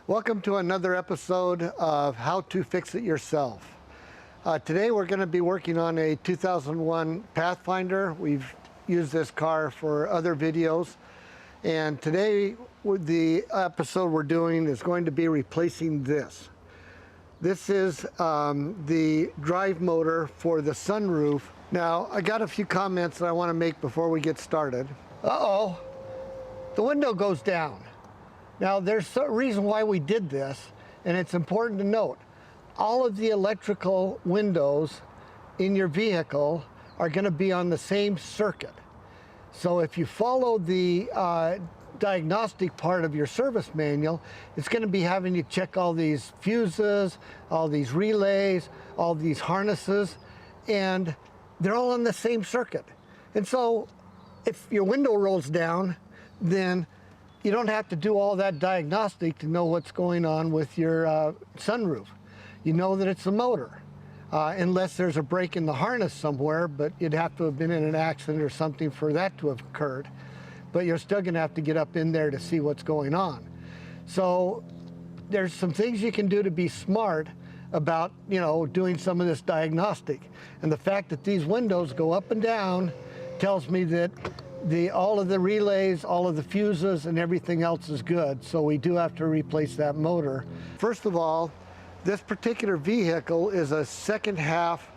Welcome to another episode of How to Fix It Yourself. Today we're going to be working on a 2001 Pathfinder. We've used this car for other videos, and today the episode we're doing is going to be replacing this. This is the drive motor for the sunroof. Now, I got a few comments that I want to make before we get started. Uh-oh, the window goes down. Now, there's a reason why we did this, and it's important to note. All of the electrical windows in your vehicle are going to be on the same circuit. So if you follow the diagnostic part of your service manual, it's going to be having you check all these fuses, all these relays, all these harnesses, and they're all on the same circuit. And so if your window rolls down, then you don't have to do all that diagnostic to know what's going on with your sunroof. You know that it's the motor, unless there's a break in the harness somewhere, but you'd have to have been in an accident or something for that to have occurred. But you're still gonna have to get up in there to see what's going on. So there's some things you can do to be smart about, doing some of this diagnostic. And the fact that these windows go up and down tells me that all of the relays, all of the fuses, and everything else is good. So we do have to replace that motor. First of all, this particular vehicle is a second half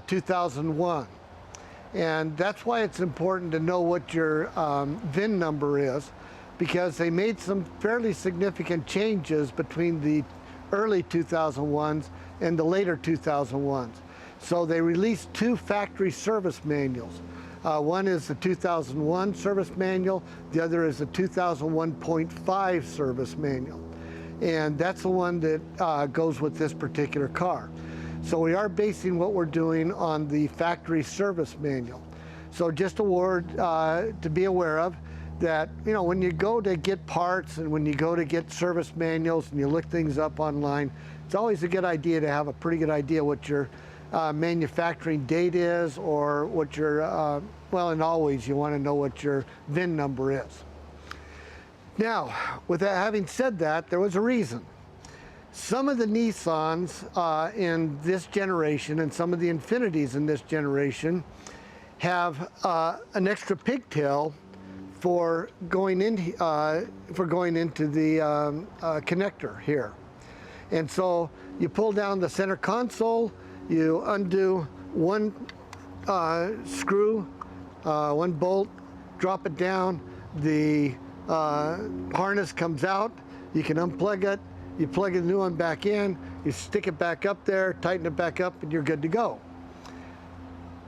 2001. And that's why it's important to know what your VIN number is, because they made some fairly significant changes between the early 2001s and the later 2001s. So they released two factory service manuals. One is the 2001 service manual, the other is the 2001.5 service manual. And that's the one that goes with this particular car. So we are basing what we're doing on the factory service manual. So just a word to be aware of, that when you go to get parts and when you go to get service manuals and you look things up online, it's always a good idea to have a pretty good idea what your manufacturing date is, or what your, and always you want to know what your VIN number is. Now, with that, having said that, there was a reason. Some of the Nissans in this generation and some of the Infinitis in this generation have an extra pigtail for going into the connector here. And so you pull down the center console, you undo one screw, one bolt, drop it down, the harness comes out, you can unplug it, you plug the new one back in, you stick it back up there, tighten it back up, and you're good to go.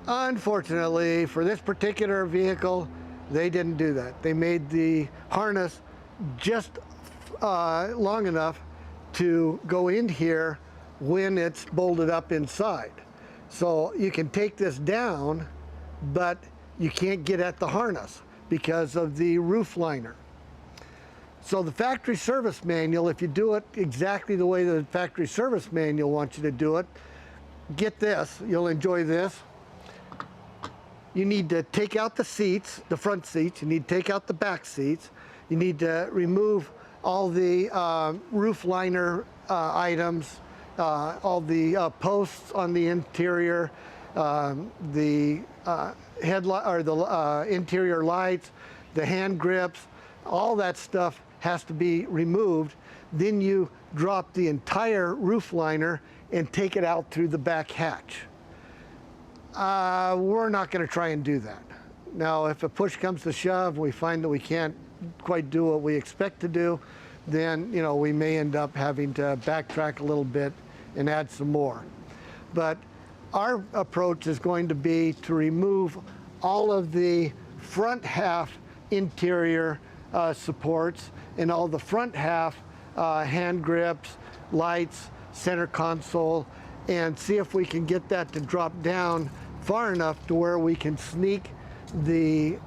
Unfortunately, for this particular vehicle, they didn't do that. They made the harness just long enough to go in here when it's bolted up inside. So you can take this down, but you can't get at the harness because of the roof liner. So the factory service manual, if you do it exactly the way the factory service manual wants you to do it, get this, you'll enjoy this. You need to take out the seats, the front seats, you need to take out the back seats, you need to remove all the roof liner items, all the posts on the interior, the headlight or the interior lights, the hand grips, all that stuff has to be removed. Then you drop the entire roof liner and take it out through the back hatch. We're not going to try and do that. Now, if a push comes to shove, we find that we can't quite do what we expect to do, then we may end up having to backtrack a little bit and add some more. But our approach is going to be to remove all of the front half interior supports and all the front half hand grips, lights, center console, and see if we can get that to drop down far enough to where we can sneak the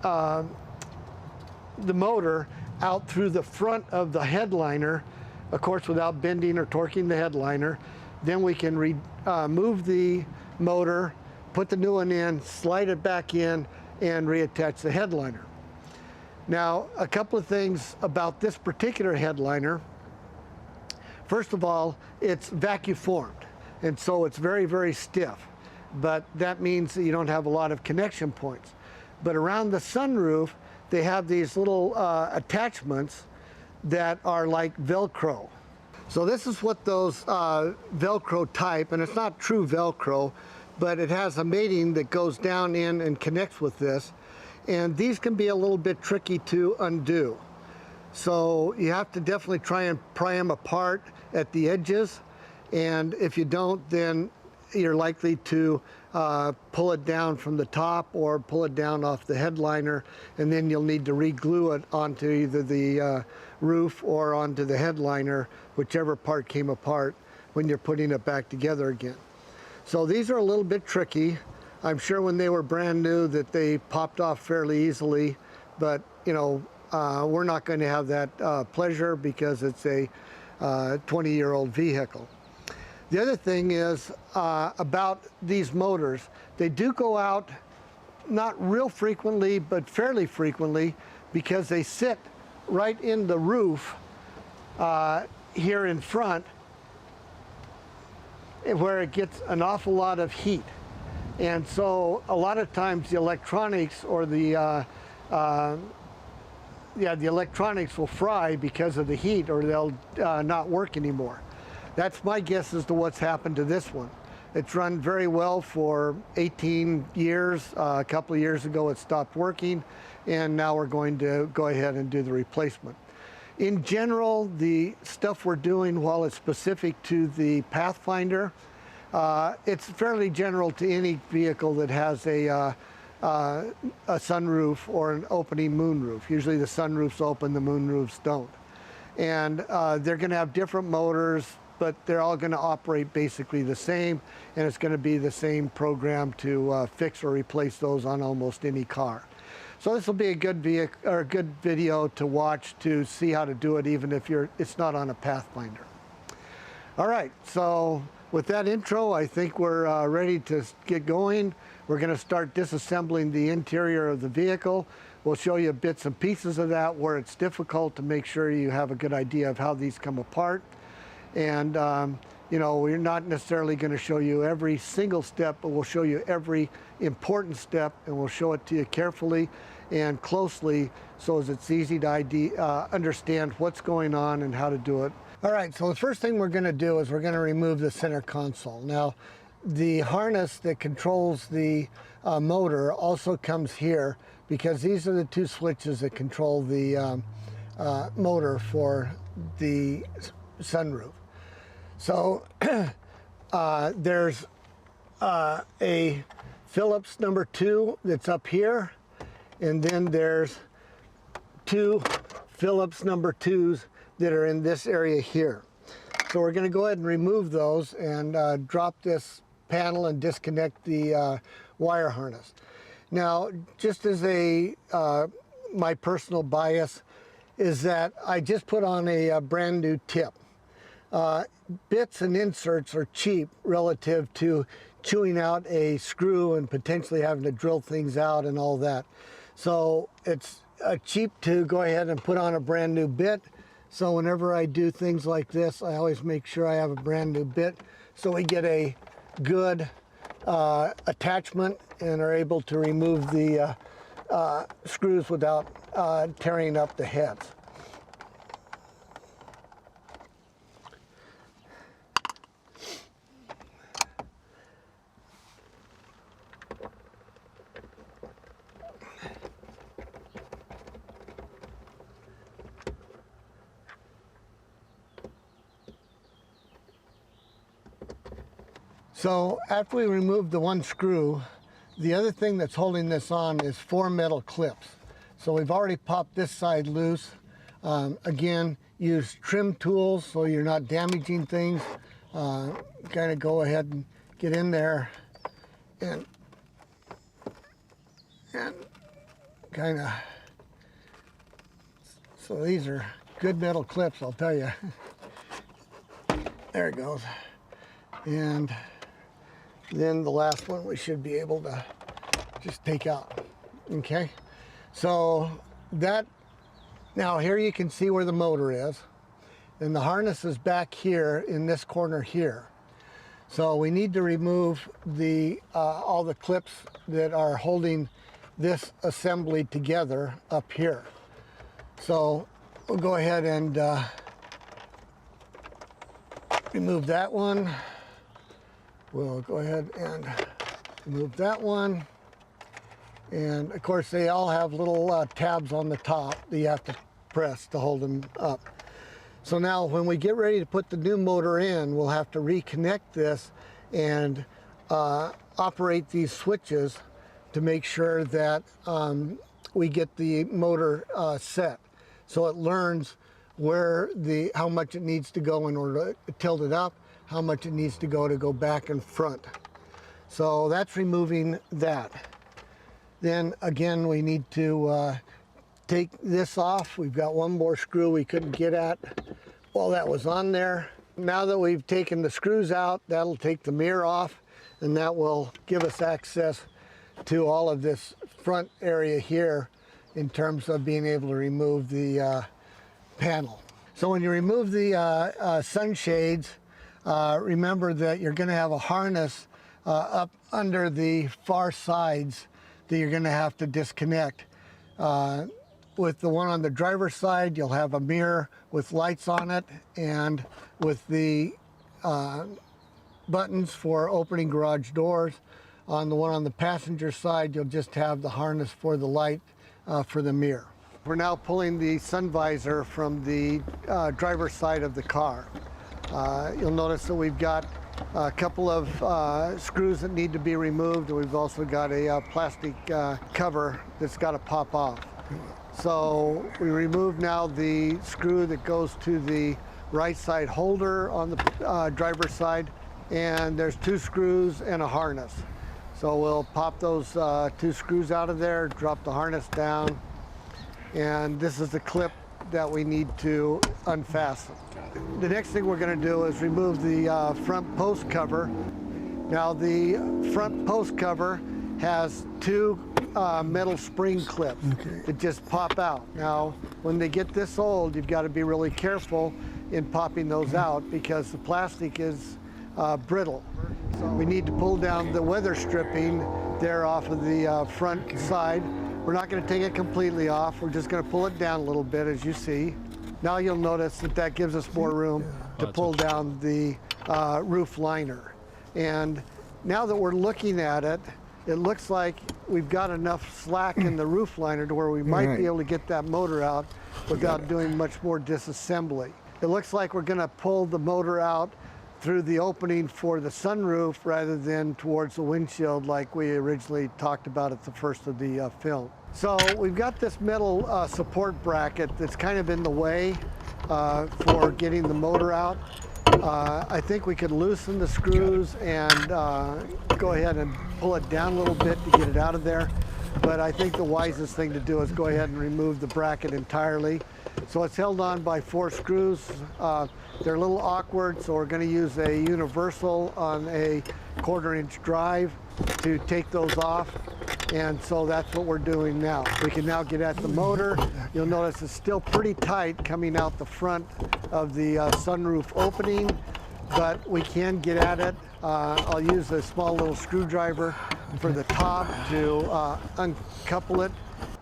motor out through the front of the headliner, of course without bending or torquing the headliner. Then we can move the motor, put the new one in, slide it back in, and reattach the headliner. Now, a couple of things about this particular headliner. First of all, it's vacuum formed, and so it's very, very stiff. But that means that you don't have a lot of connection points. But around the sunroof, they have these little attachments that are like Velcro. So this is what those Velcro type, and it's not true Velcro, but it has a mating that goes down in and connects with this. And these can be a little bit tricky to undo. So you have to definitely try and pry them apart at the edges. And if you don't, then you're likely to pull it down from the top or pull it down off the headliner, and then you'll need to re-glue it onto either the roof or onto the headliner, whichever part came apart, when you're putting it back together again. So these are a little bit tricky. I'm sure when they were brand new that they popped off fairly easily, but you know, we're not going to have that pleasure because it's a 20-year-old vehicle. The other thing is about these motors. They do go out not real frequently, but fairly frequently, because they sit right in the roof here in front, where it gets an awful lot of heat. And so a lot of times the electronics or the electronics will fry because of the heat, or they'll not work anymore. That's my guess as to what's happened to this one. It's run very well for 18 years. A couple of years ago it stopped working, and now we're going to go ahead and do the replacement. In general, the stuff we're doing, while it's specific to the Pathfinder, it's fairly general to any vehicle that has a sunroof or an opening moonroof. Usually the sunroofs open, the moonroofs don't. And they're going to have different motors, but they're all going to operate basically the same, and it's going to be the same program to fix or replace those on almost any car. So this will be a good vehicle or a good video to watch to see how to do it, even if it's not on a Pathfinder. All right, so with that intro, I think we're ready to get going. We're going to start disassembling the interior of the vehicle. We'll show you bits and pieces of that where it's difficult to make sure you have a good idea of how these come apart. And you know, we're not necessarily going to show you every single step, but we'll show you every important step, and we'll show it to you carefully and closely so as it's easy to understand what's going on and how to do it. All right, so the first thing we're going to do is we're going to remove the center console. Now, the harness that controls the motor also comes here, because these are the two switches that control the motor for the sunroof. So there's a Phillips number 2 that's up here, and then there's 2 Phillips number 2s that are in this area here. So we're going to go ahead and remove those and drop this panel and disconnect the wire harness. Now, just as my personal bias is that I just put on a brand new tip. Bits and inserts are cheap relative to chewing out a screw and potentially having to drill things out and all that. So it's cheap to go ahead and put on a brand new bit. So whenever I do things like this, I always make sure I have a brand new bit, so we get a good attachment and are able to remove the screws without tearing up the heads. So after we remove the one screw, the other thing that's holding this on is 4 metal clips. So we've already popped this side loose. Again, use trim tools so you're not damaging things. Kind of go ahead and get in there and kind of, so these are good metal clips, I'll tell you. There it goes. And then the last one we should be able to just take out. Okay, so that, now here you can see where the motor is, and the harness is back here in this corner here. So we need to remove the all the clips that are holding this assembly together up here. So we'll go ahead and remove that one. We'll go ahead and remove that one. And of course they all have little tabs on the top that you have to press to hold them up. So now when we get ready to put the new motor in, we'll have to reconnect this and operate these switches to make sure that we get the motor set. So it learns where how much it needs to go in order to tilt it up, how much it needs to go back and front. So that's removing that. Then again, we need to take this off. We've got one more screw we couldn't get at while that was on there. Now that we've taken the screws out, that'll take the mirror off, and that will give us access to all of this front area here in terms of being able to remove the panel. So when you remove the sunshades, remember that you're going to have a harness up under the far sides that you're going to have to disconnect. With the one on the driver's side, you'll have a mirror with lights on it, and with the buttons for opening garage doors. On the one on the passenger side, you'll just have the harness for the light for the mirror. We're now pulling the sun visor from the driver's side of the car. You'll notice that we've got a couple of screws that need to be removed, and we've also got a plastic cover that's got to pop off. So we remove now the screw that goes to the right side holder on the driver's side, and there's 2 screws and a harness. So we'll pop those 2 screws out of there, drop the harness down, and this is the clip that we need to unfasten. The next thing we're going to do is remove the front post cover. Now the front post cover has 2 metal spring clips that just pop out. Now when they get this old, you've got to be really careful in popping those out because the plastic is brittle. So we need to pull down the weather stripping there off of the front side. We're not going to take it completely off. We're just going to pull it down a little bit, as you see. Now you'll notice that that gives us more room to pull down the roof liner. And now that we're looking at it, it looks like we've got enough slack in the roof liner to where we might be able to get that motor out without doing much more disassembly. It looks like we're going to pull the motor out through the opening for the sunroof rather than towards the windshield like we originally talked about at the first of the film. So we've got this metal support bracket that's kind of in the way for getting the motor out. I think we could loosen the screws and go ahead and pull it down a little bit to get it out of there. But I think the wisest thing to do is go ahead and remove the bracket entirely. So it's held on by 4 screws. They're a little awkward, so we're going to use a universal on a 1/4-inch drive to take those off. And so that's what we're doing now. We can now get at the motor. You'll notice it's still pretty tight coming out the front of the sunroof opening, but we can get at it. I'll use a small little screwdriver for the top to uncouple it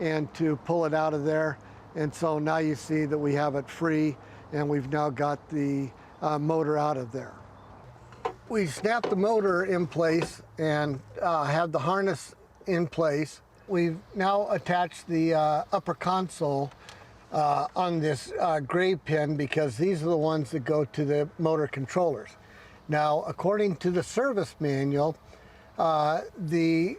and to pull it out of there. And so now you see that we have it free, and we've now got the motor out of there. We snap the motor in place and have the harness in place. We've now attached the upper console on this gray pin because these are the ones that go to the motor controllers. Now, according to the service manual, the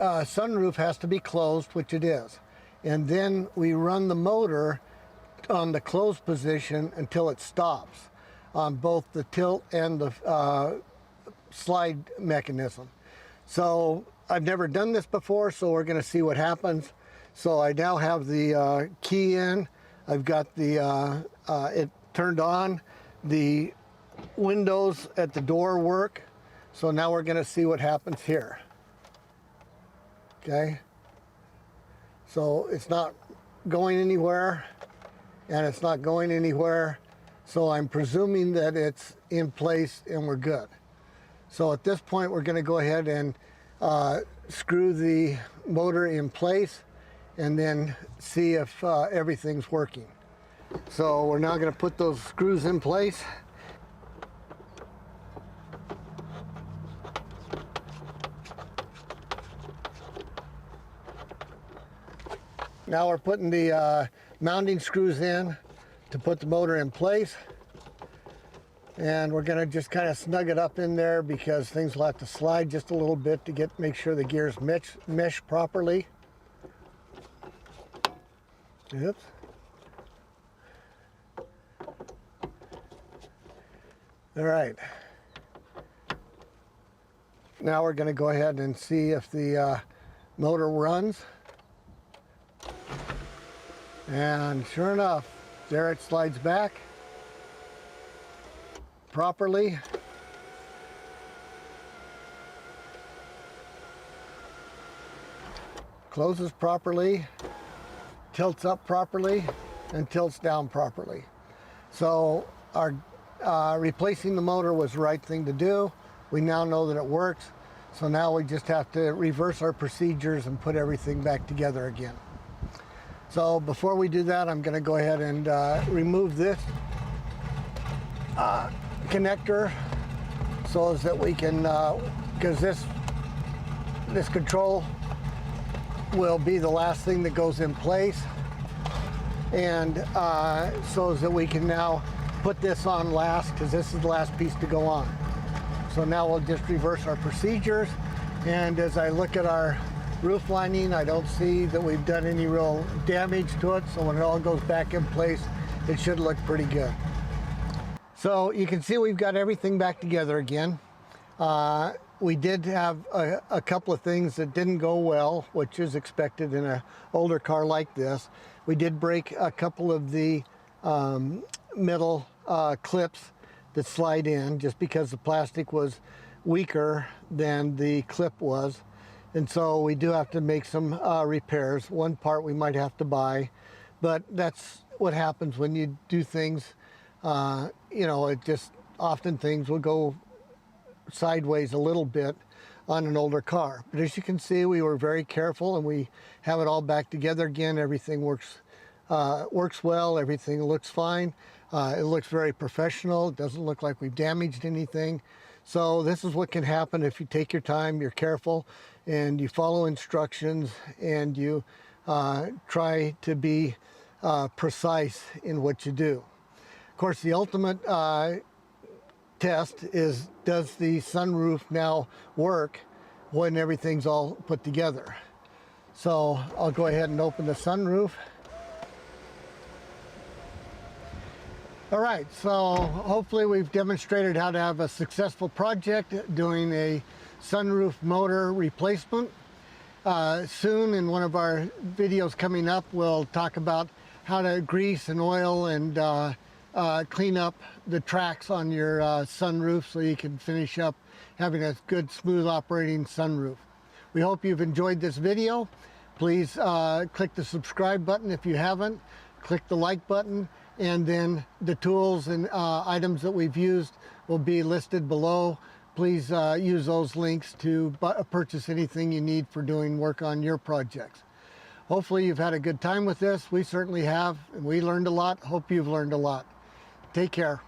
sunroof has to be closed, which it is. And then we run the motor on the closed position until it stops on both the tilt and the slide mechanism. So I've never done this before, so we're going to see what happens. So I now have the key in. I've got the it turned on. The windows at the door work. So now we're going to see what happens here. Okay. So it's not going anywhere, and it's not going anywhere. So I'm presuming that it's in place and we're good. So at this point, we're going to go ahead and screw the motor in place and then see if everything's working. So we're now going to put those screws in place. Now we're putting the mounting screws in to put the motor in place. And we're going to just kind of snug it up in there because things will have to slide just a little bit to make sure the gears mesh properly. Oops. All right. Now we're going to go ahead and see if the motor runs. And sure enough, there it slides back properly. Closes properly, tilts up properly, and tilts down properly. So our replacing the motor was the right thing to do. We now know that it works. So now we just have to reverse our procedures and put everything back together again. So before we do that, I'm going to go ahead and remove this connector so as that we can, because this control will be the last thing that goes in place, and so as that we can now put this on last, because this is the last piece to go on. So now we'll just reverse our procedures, and as I look at our roof lining, I don't see that we've done any real damage to it, so when it all goes back in place, it should look pretty good. So you can see we've got everything back together again. We did have a couple of things that didn't go well, which is expected in an older car like this. We did break a couple of the metal clips that slide in just because the plastic was weaker than the clip was. And so we do have to make some repairs. One part we might have to buy, but that's what happens when you do things. You know, it just often things will go sideways a little bit on an older car. But as you can see, we were very careful and we have it all back together again. Everything works well. Everything looks fine. It looks very professional. It doesn't look like we've damaged anything. So this is what can happen if you take your time, you're careful, and you follow instructions, and you try to be precise in what you do. Of course, the ultimate test is, does the sunroof now work when everything's all put together? So I'll go ahead and open the sunroof. All right, so hopefully we've demonstrated how to have a successful project doing a sunroof motor replacement. Soon in one of our videos coming up, we'll talk about how to grease and oil and clean up the tracks on your sunroof so you can finish up having a good, smooth operating sunroof. We hope you've enjoyed this video. Please click the subscribe button if you haven't. Click the like button, and then the tools and items that we've used will be listed below. Please use those links to purchase anything you need for doing work on your projects. Hopefully you've had a good time with this. We certainly have, and we learned a lot. Hope you've learned a lot. Take care.